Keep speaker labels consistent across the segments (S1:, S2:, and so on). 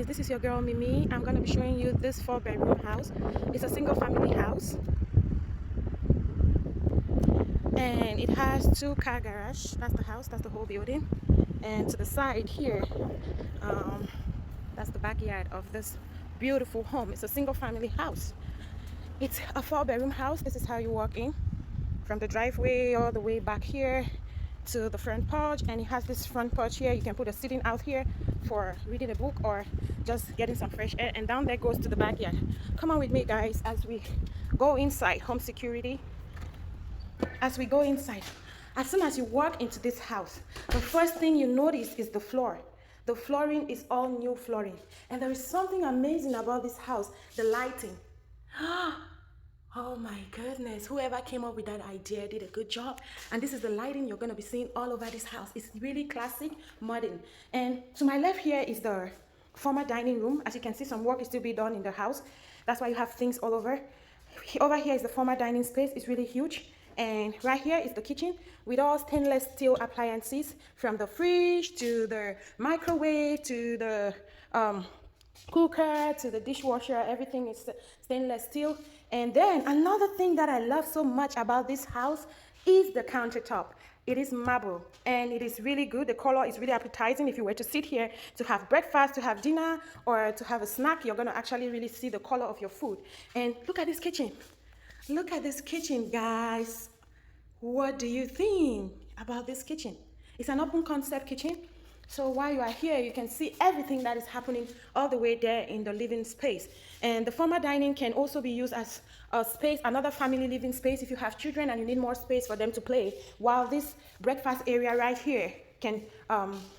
S1: guys, this is your girl Mimi. I'm gonna be showing you this 4-bedroom house. It's a single family house and it has 2-car garage. That's the house, that's the whole building. And to the side here, um, that's the backyard of this beautiful home. It's a single family house. It's a 4-bedroom house. This is how you walk in from the driveway all the way back here to the front porch, and it has this front porch here. You can put a sitting out here for reading a book or just getting some fresh air, and down there goes to the backyard. Come on with me, guys, as we go inside. Home security. As we go inside, as soon as you walk into this house, the first thing you notice is the floor. The flooring is all new flooring, and there is something amazing about this house: the lighting. Oh my goodness, whoever came up with that idea did a good job. And this is the lighting you're going to be seeing all over this house. It's really classic, modern. And to my left here is the former dining room. As you can see, some work is still being done in the house. That's why you have things all over. Over here is the former dining space. It's really huge. And right here is the kitchen with all stainless steel appliances, from the fridge to the microwave to the cooker to the dishwasher. Everything is stainless steel. And then another thing that I love so much about this house is the countertop. It is marble and it is really good. The color is really appetizing. If you were to sit here to have breakfast, to have dinner, or to have a snack, you're going to actually really see the color of your food. And look at this kitchen. Look at this kitchen, guys. What do you think about this kitchen? It's an open concept kitchen. So while you are here, you can see everything that is happening all the way there in the living space. And the former dining can also be used as a space, another family living space, if you have children and you need more space for them to play. While this breakfast area right here can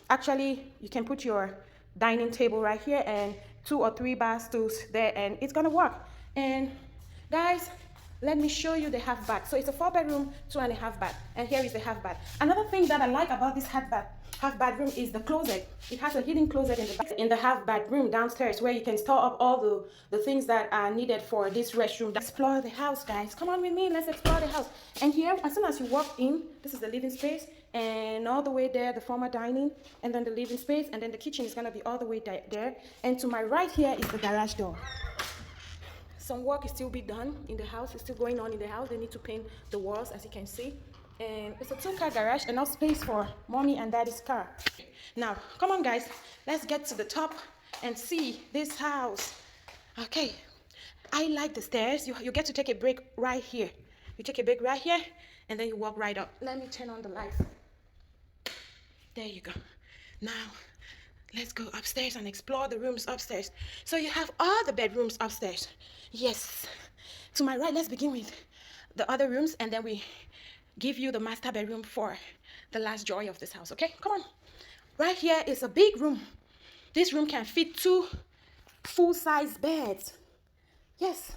S1: actually, you can put your dining table right here and 2 or 3 bar stools there, and it's gonna work. And guys, let me show you the half bath. So it's a 4-bedroom, 2.5 bath, and here is the half bath. Another thing that I like about this half bathroom is the closet. It has a hidden closet in the half bathroom downstairs, where you can store up all the things that are needed for this restroom. Explore the house, guys. Come on with me, let's explore the house. And here, as soon as you walk in, this is the living space, and all the way there, the former dining, and then the living space, and then the kitchen is gonna be all the way there. And to my right here is the garage door. Some work is still being done in the house. It's still going on in the house. They need to paint the walls, as you can see. And it's a 2-car garage, enough space for mommy and daddy's car. Now, come on, guys. Let's get to the top and see this house. Okay. I like the stairs. You get to take a break right here. You take a break right here, and then you walk right up. Let me turn on the lights. There you go. Now, let's go upstairs and explore the rooms upstairs. So you have all the bedrooms upstairs. Yes. To my right, let's begin with the other rooms, and then we give you the master bedroom for the last joy of this house, okay? Come on. Right here is a big room. This room can fit 2 full-size beds. Yes.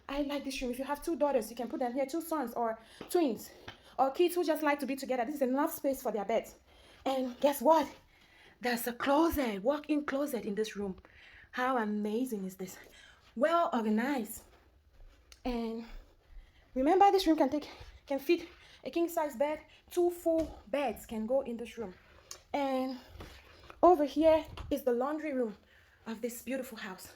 S1: I like this room. If you have 2 daughters, you can put them here, 2 sons or twins, or kids who just like to be together. This is enough space for their beds. And guess what? There's a closet, walk-in closet in this room. How amazing is this? Well organized. And remember, this room can fit a king-size bed. 2 full beds can go in this room. And over here is the laundry room of this beautiful house.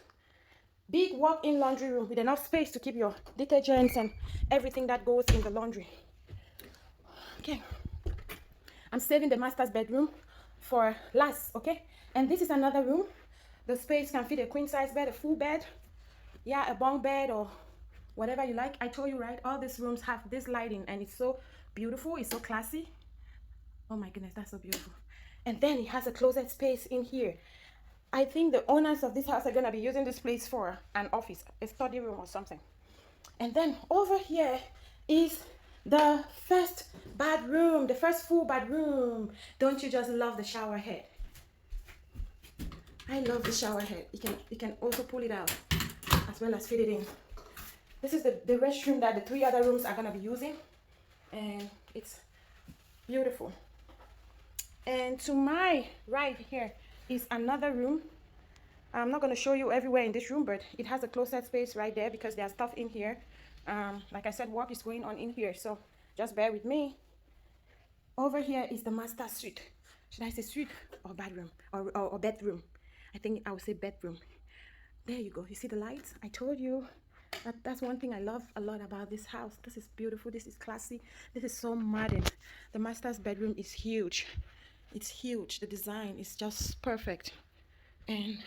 S1: Big walk-in laundry room with enough space to keep your detergents and everything that goes in the laundry. Okay. I'm saving the master's bedroom for last, okay? And this is another room. The space can fit a queen-size bed, a full bed, yeah, a bunk bed, or whatever you like. I told you, right? All these rooms have this lighting, and it's so beautiful. It's so classy. Oh my goodness, that's so beautiful. And then it has a closet space in here. I think the owners of this house are gonna be using this place for an office, a study room or something. And then over here is the first bedroom, the first full bedroom. Don't you just love the shower head? I love the shower head. You can also pull it out as well as fit it in. This is the restroom that the 3 other rooms are gonna be using, and it's beautiful. And to my right here is another room. I'm not gonna show you everywhere in this room, but it has a closet space right there because there's stuff in here. Like I said, work is going on in here, so just bear with me. Over here is the master suite. Should I say suite or bedroom or bedroom? I think I would say bedroom. There you go. You see the lights? I told you that's one thing I love a lot about this house. This is beautiful. This is classy. This is so modern. The master's bedroom is huge. It's huge. The design is just perfect. And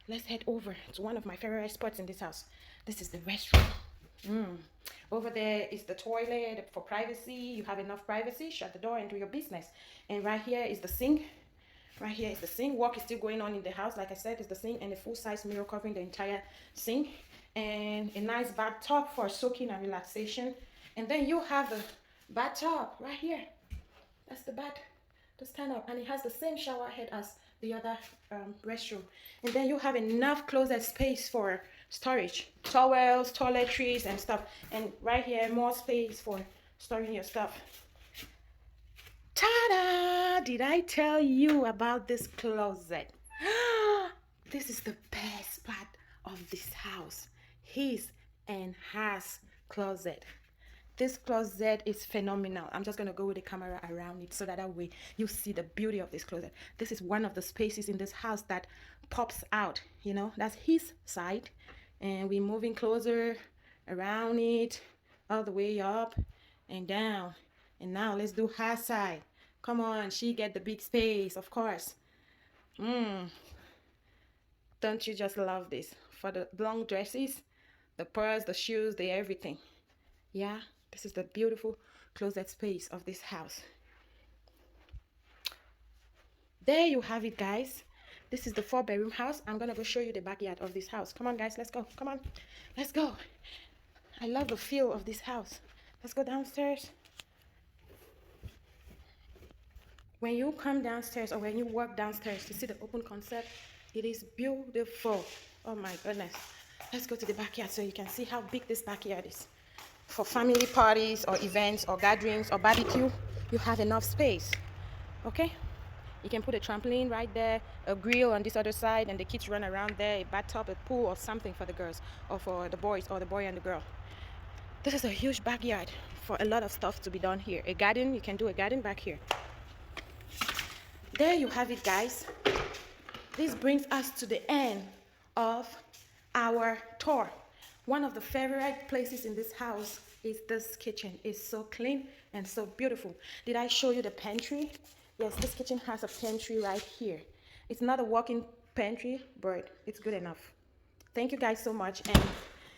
S1: let's head over to one of my favorite spots in this house. This is the restroom. Over there is the toilet for privacy. You have enough privacy. Shut the door and do your business. And right here is the sink. Right here is the sink. Work is still going on in the house. Like I said, it's the sink and a full-size mirror covering the entire sink. And a nice bathtub for soaking and relaxation. And then you have the bathtub right here. That's the bath. To stand up. And it has the same shower head as the other restroom. And then you have enough closet space for storage. Towels, toiletries, and stuff. And right here, more space for storing your stuff. Ta-da! Did I tell you about this closet? This is the best part of this house. His and hers closet. This closet is phenomenal. I'm just going to go with the camera around it so that way you see the beauty of this closet. This is one of the spaces in this house that pops out. You know, that's his side. And we're moving closer around it, all the way up and down. And now let's do her side. Come on, she get the big space, of course. Don't you just love this? For the long dresses, the purse, the shoes, the everything. Yeah, this is the beautiful closet space of this house. There you have it, guys. This is the 4-bedroom house. I'm gonna go show you the backyard of this house. Come on, guys, let's go. Come on, let's go. I love the feel of this house. Let's go downstairs. When you come downstairs or when you walk downstairs to see the open concept, it is beautiful. Oh my goodness. Let's go to the backyard so you can see how big this backyard is. For family parties or events or gatherings or barbecue, you have enough space. Okay? You can put a trampoline right there, a grill on this other side, and the kids run around there, a bathtub, a pool, or something for the girls, or for the boys, or the boy and the girl. This is a huge backyard for a lot of stuff to be done here. A garden, you can do a garden back here. There you have it, guys. This brings us to the end of our tour. One of the favorite places in this house is this kitchen. It's so clean and so beautiful. Did I show you the pantry? Yes, this kitchen has a pantry right here. It's not a walk-in pantry, but it's good enough. Thank you guys so much, and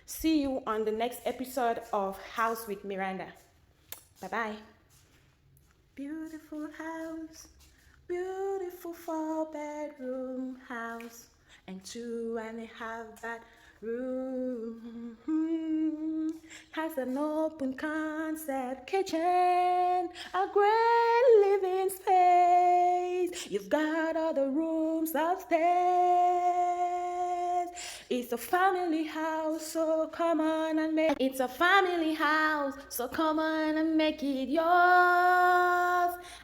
S1: see you on the next episode of House with Miranda. Bye-bye. Beautiful house. Beautiful 4-bedroom house and 2.5 bedroom. Has an open concept kitchen, a great living space. You've got all the rooms upstairs. It's a family house, so come on and make it. It's a family house, so come on and make it yours.